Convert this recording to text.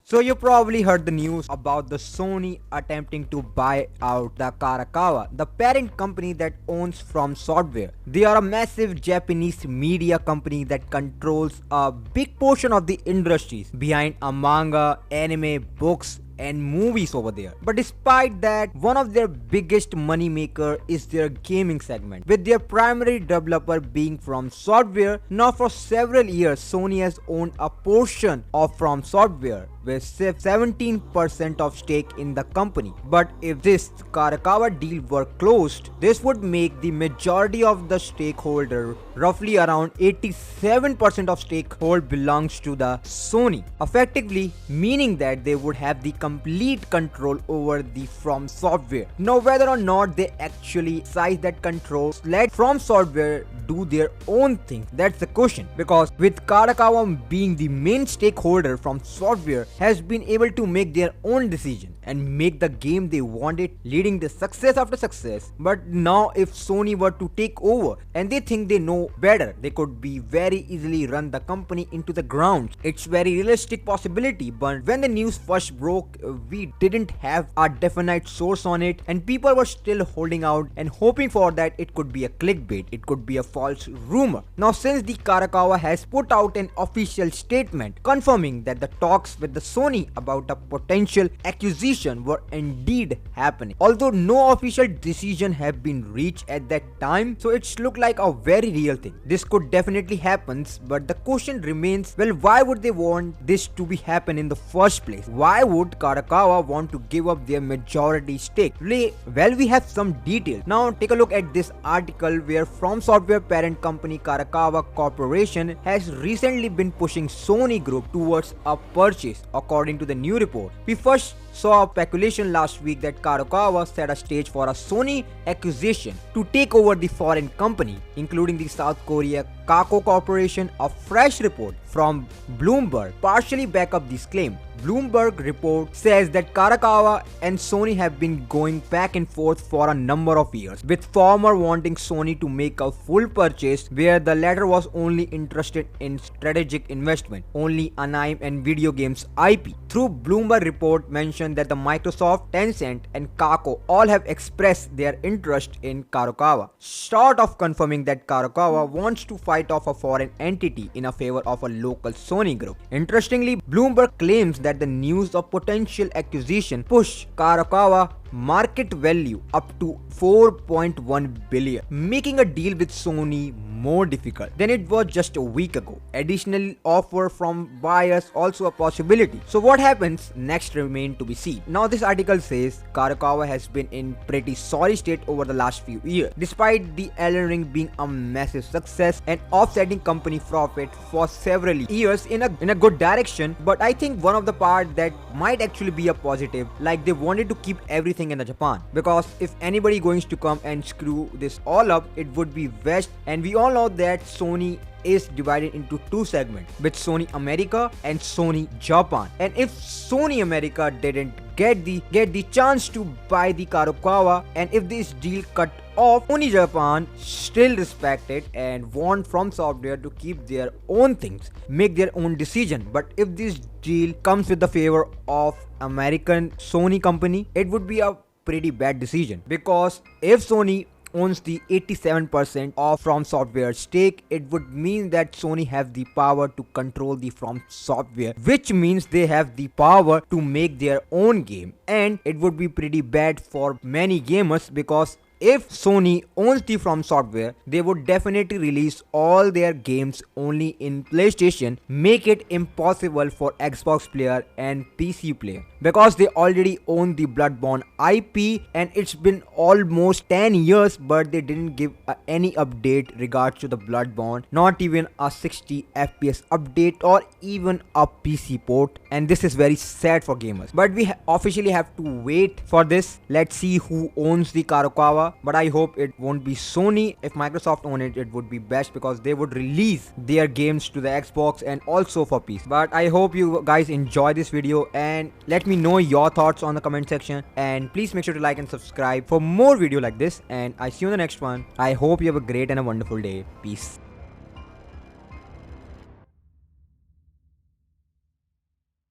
So you probably heard the news about the Sony attempting to buy out the Kadokawa, the parent company that owns FromSoftware. They are a massive Japanese media company that controls a big portion of the industries behind a manga, anime, books, and movies over there. But despite that, one of their biggest money maker is their gaming segment, with their primary developer being FromSoftware. Now for several years, Sony has owned a portion of FromSoftware with 17% of stake in the company. But if this Kadokawa deal were closed, this would make the majority of the stakeholder, roughly around 87% of stakeholder, belongs to the Sony, effectively meaning that they would have the complete control over the FromSoftware. Now whether or not they actually exercise that control, let FromSoftware do their own thing, that's the question. Because with Kadokawa being the main stakeholder, FromSoftware has been able to make their own decision and make the game they wanted, leading to success after success. But now if Sony were to take over and they think they know better, they could be very easily run the company into the ground. It's very realistic possibility, but when the news first broke, we didn't have a definite source on it, and people were still holding out and hoping for that it could be a clickbait, it could be a false rumor. Now since the Kadokawa has put out an official statement confirming that the talks with the Sony about a potential acquisition were indeed happening, although no official decision have been reached at that time, so it's looked like a very real thing. This could definitely happen, but the question remains, well, why would they want this to be happen in the first place? Why would Kadokawa want to give up their majority stake? Well, we have some details. Now take a look at this article where FromSoftware parent company Kadokawa Corporation has recently been pushing Sony Group towards a purchase, according to the new report. We first saw a speculation last week that Kadokawa set a stage for a Sony acquisition to take over the foreign company, including the South Korea Kako Corporation. A fresh report from Bloomberg partially back up this claim. Bloomberg report says that Kadokawa and Sony have been going back and forth for a number of years, with former wanting Sony to make a full purchase, where the latter was only interested in strategic investment, only anime and video games IP. Through Bloomberg report mentioned that the Microsoft, Tencent and Kako all have expressed their interest in Kadokawa, short of confirming that Kadokawa wants to fight off a foreign entity in a favor of a local Sony group. Interestingly, Bloomberg claims that the news of potential acquisition pushed Kadokawa market value up to 4.1 billion, making a deal with Sony more difficult than it was just a week ago. Additional offer from buyers also a possibility. So what happens next remains to be seen. Now this article says Kadokawa has been in pretty sorry state over the last few years, despite the Elden Ring being a massive success and offsetting company profit for several years in a good direction. But I think one of the part that might actually be a positive, like they wanted to keep everything in the Japan, because if anybody going to come and screw this all up, it would be West, and we all know that Sony is divided into two segments, with Sony America and Sony Japan. And if Sony America didn't get the chance to buy the Kadokawa, and if this deal cut off, Sony Japan still respect it and want FromSoftware to keep their own things, make their own decision. But if this deal comes with the favor of American Sony company, it would be a pretty bad decision, because if Sony owns the 87% of FromSoftware stake, it would mean that Sony have the power to control the FromSoftware, which means they have the power to make their own game, and it would be pretty bad for many gamers, because if Sony owns the FromSoftware, they would definitely release all their games only in PlayStation, make it impossible for Xbox player and PC player, because they already own the Bloodborne IP, and it's been almost 10 years, but they didn't give any update regards to the Bloodborne, not even a 60 FPS update or even a PC port, and this is very sad for gamers. But we officially have to wait for this. Let's see who owns the Kadokawa, but I hope it won't be Sony. If Microsoft own it, it would be best, because they would release their games to the Xbox and also for PC. But I hope you guys enjoy this video, and let me know your thoughts on the comment section, and please make sure to like and subscribe for more video like this, and I see you in the next one. I hope you have a great and a wonderful day. Peace.